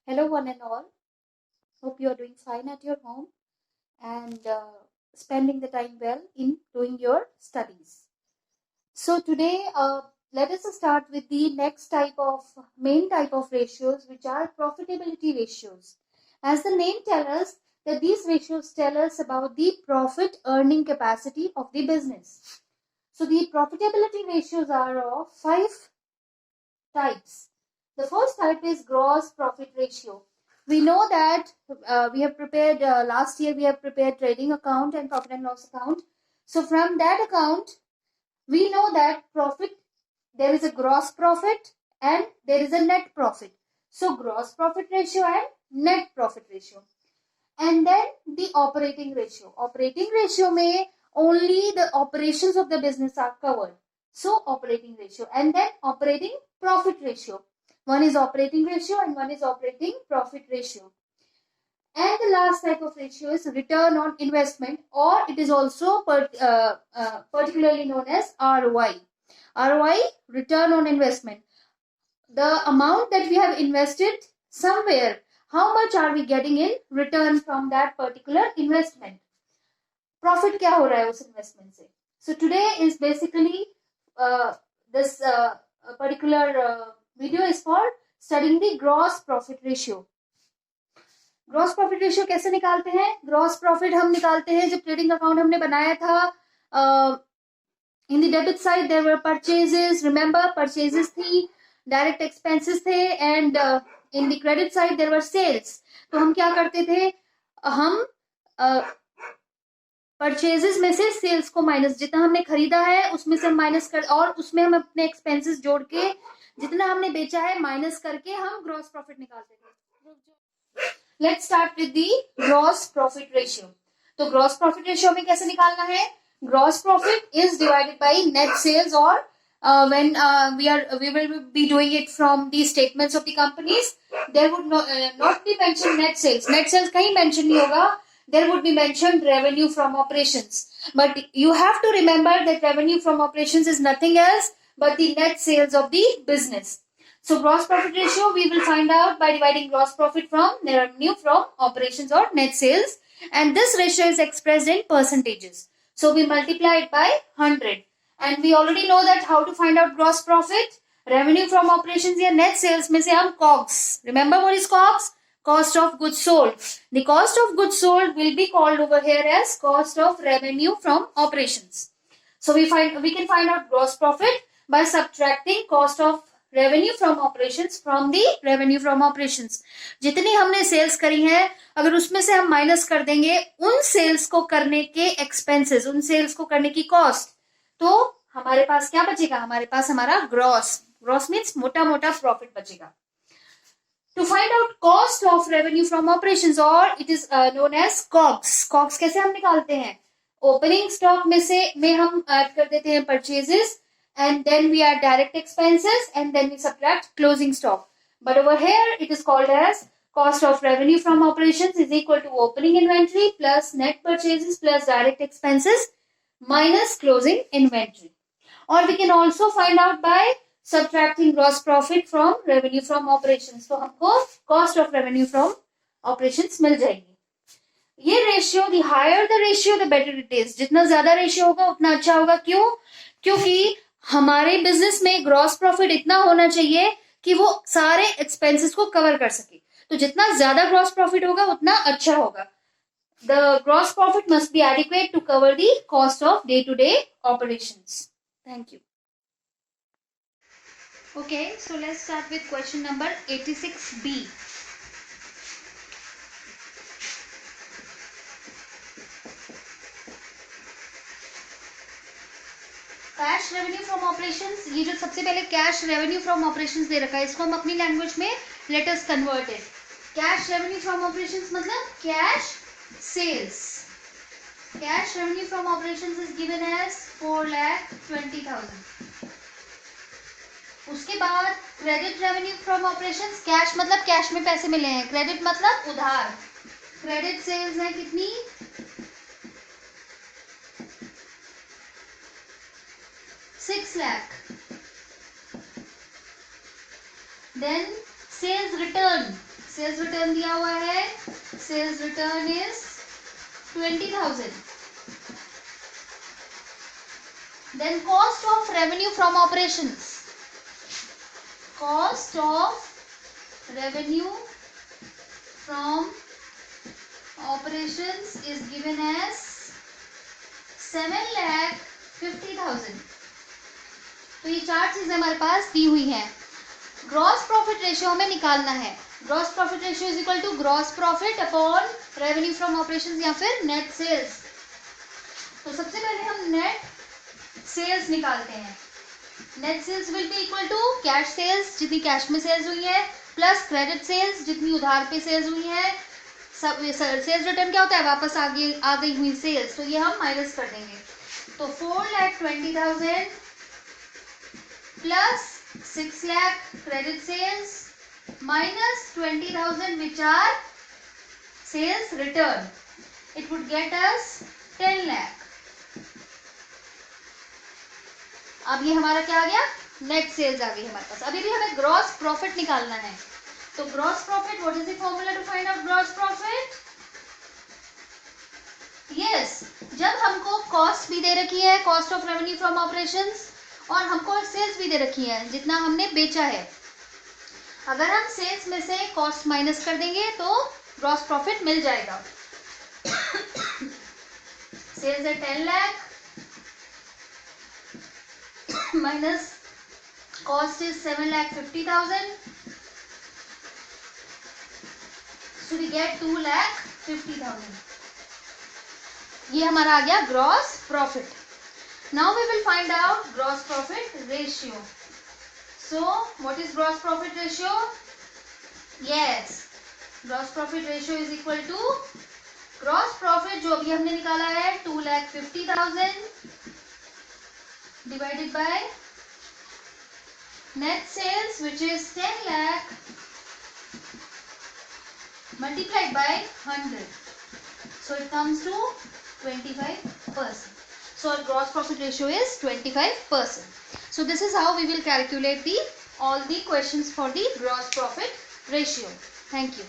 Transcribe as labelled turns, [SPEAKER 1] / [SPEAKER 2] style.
[SPEAKER 1] Hello, one and all. Hope you are doing fine at your home and spending the time well in doing your studies. So, today, let us start with the next main type of ratios, which are profitability ratios. As the name tells us, that these ratios tell us about the profit earning capacity of the business. So, the profitability ratios are of five types. The first type is gross profit ratio. We know that we have prepared last year we have prepared trading account and profit and loss account. So from that account, we know that profit, there is a gross profit and there is a net profit. So gross profit ratio and net profit ratio. And then the operating ratio. Operating ratio may only the operations of the business are covered. So operating ratio and then operating profit ratio. One is operating ratio and one is operating profit ratio. And the last type of ratio is return on investment, or it is also particularly known as ROI. ROI, return on investment. The amount that we have invested somewhere, how much are we getting in return from that particular investment? Profit क्या हो रहा है उस investment से? So today is basically this particular video is for studying the gross profit ratio. Gross profit ratio कैसे निकालते हैं? Gross profit हम निकालते हैं जब ट्रेडिंग अकाउंट हमने बनाया था. In the debit side there were purchases, remember purchases थी, डायरेक्ट एक्सपेंसेस थे, and in the credit side there were sales. तो हम क्या करते थे, हम परचेजेस में से सेल्स को माइनस, जितना हमने खरीदा है उसमें से माइनस कर, और उसमें हम अपने एक्सपेंसेस जोड़ के जितना हमने बेचा है माइनस करके हम ग्रॉस प्रॉफिट निकालते थे. Let's start with the gross profit ratio. तो gross profit ratio हमें कैसे निकालना है? Gross profit is divided by net sales, or when we will be doing it from the statements of the companies, there would not be mentioned net sales. Net sales कहीं mention नहीं होगा. There would be mentioned revenue from operations. But you have to remember that revenue from operations is nothing else but the net sales of the business. So gross profit ratio we will find out by dividing gross profit from revenue from operations or net sales, and this ratio is expressed in percentages. So we multiply it by 100, and we already know that how to find out gross profit. Revenue from operations या net sales में से हम COGS. Remember what is COGS? Cost of goods sold. The cost of goods sold will be called over here as cost of revenue from operations. So we can find out gross profit by subtracting cost of revenue from operations from the revenue from operations. जितनी हमने sales करी है, अगर उसमें से हम minus कर देंगे उन सेल्स को करने के एक्सपेंसेस, उन सेल्स को करने की कॉस्ट, तो हमारे पास क्या बचेगा? हमारे पास हमारा ग्रॉस मीन्स मोटा मोटा प्रॉफिट बचेगा. To find out cost of revenue from operations, or it is known as COGS. COGS कैसे हम निकालते हैं? ओपनिंग स्टॉक में हम ऐड कर देते हैं purchases, and then we add direct expenses, and then we subtract closing stock. But over here it is called as cost of revenue from operations is equal to opening inventory plus net purchases plus direct expenses minus closing inventory. Or we can also find out by subtracting gross profit from revenue from operations. तो हमको cost of revenue from operations मिल जाएगी. ये ratio, the higher the ratio the better it is. जितना ज्यादा ratio होगा उतना अच्छा होगा. क्यों? क्योंकि हमारे बिजनेस में ग्रॉस प्रॉफिट इतना होना चाहिए कि वो सारे एक्सपेंसेस को कवर कर सके. तो जितना ज्यादा ग्रॉस प्रॉफिट होगा उतना अच्छा होगा. The gross profit must be adequate to cover the cost of day to day operations. Thank you. Okay, so let's start with question number 86B. Cash revenue from operations. ये जो सबसे पहले cash revenue from operations दे रखा है, इसको हम अपनी लैंग्वेज में let us convert it. Cash revenue from operations मतलब cash sales. Cash revenue from operations is given as 4,20,000. उसके बाद credit revenue from operations. Cash मतलब कैश में पैसे मिले हैं, क्रेडिट मतलब उधार. क्रेडिट सेल्स है कितनी? 6 lakh. Then sales sales return दिया हुआ है, sales return is 20,000. Then cost of revenue from operations. Cost of revenue from operations is given as 7,50,000. तो ये चार चीजें हमारे पास दी हुई हैं. ग्रॉस प्रॉफिट रेशियो हमें निकालना है. Gross profit ratio is equal to gross profit upon revenue from operations या फिर नेट सेल्स. तो सबसे पहले हम नेट सेल्स निकालते हैं. Net sales will be equal to cash sales, जितनी कैश में सेल्स हुई है, प्लस क्रेडिट सेल्स, जितनी उधार पे सेल्स हुई है. सब सेल्स रिटर्न क्या होता है, वापस आ गई हुई सेल्स, तो ये हम माइनस कर देंगे. तो 4,20,000 plus 6 lakh credit sales minus 20,000 which are sales return, it would get us 10 lakh. अब ये हमारा क्या आ गया, नेट सेल्स आ गई हमारे पास. अभी भी हमें ग्रॉस प्रॉफिट निकालना है. तो gross profit, what is the formula to find out gross profit? Yes, जब हमको कॉस्ट भी दे रखी है, cost of revenue from operations, और हमको सेल्स भी दे रखी है जितना हमने बेचा है. अगर हम सेल्स में से कॉस्ट माइनस कर देंगे तो ग्रॉस प्रॉफिट मिल जाएगा. सेल्स है 10 lakh minus cost is 7,50,000, so we get 2,50,000. ये हमारा आ गया gross profit. Now we will find out gross profit ratio. So what is gross profit ratio? Yes, gross profit ratio is equal to gross profit जो अभी हमने निकाला है 2,50,000 divided by net sales which is 10 lakh multiplied by 100. So it comes to 25%. So our gross profit ratio is 25%. So this is how we will calculate all the questions for the gross profit ratio. Thank you.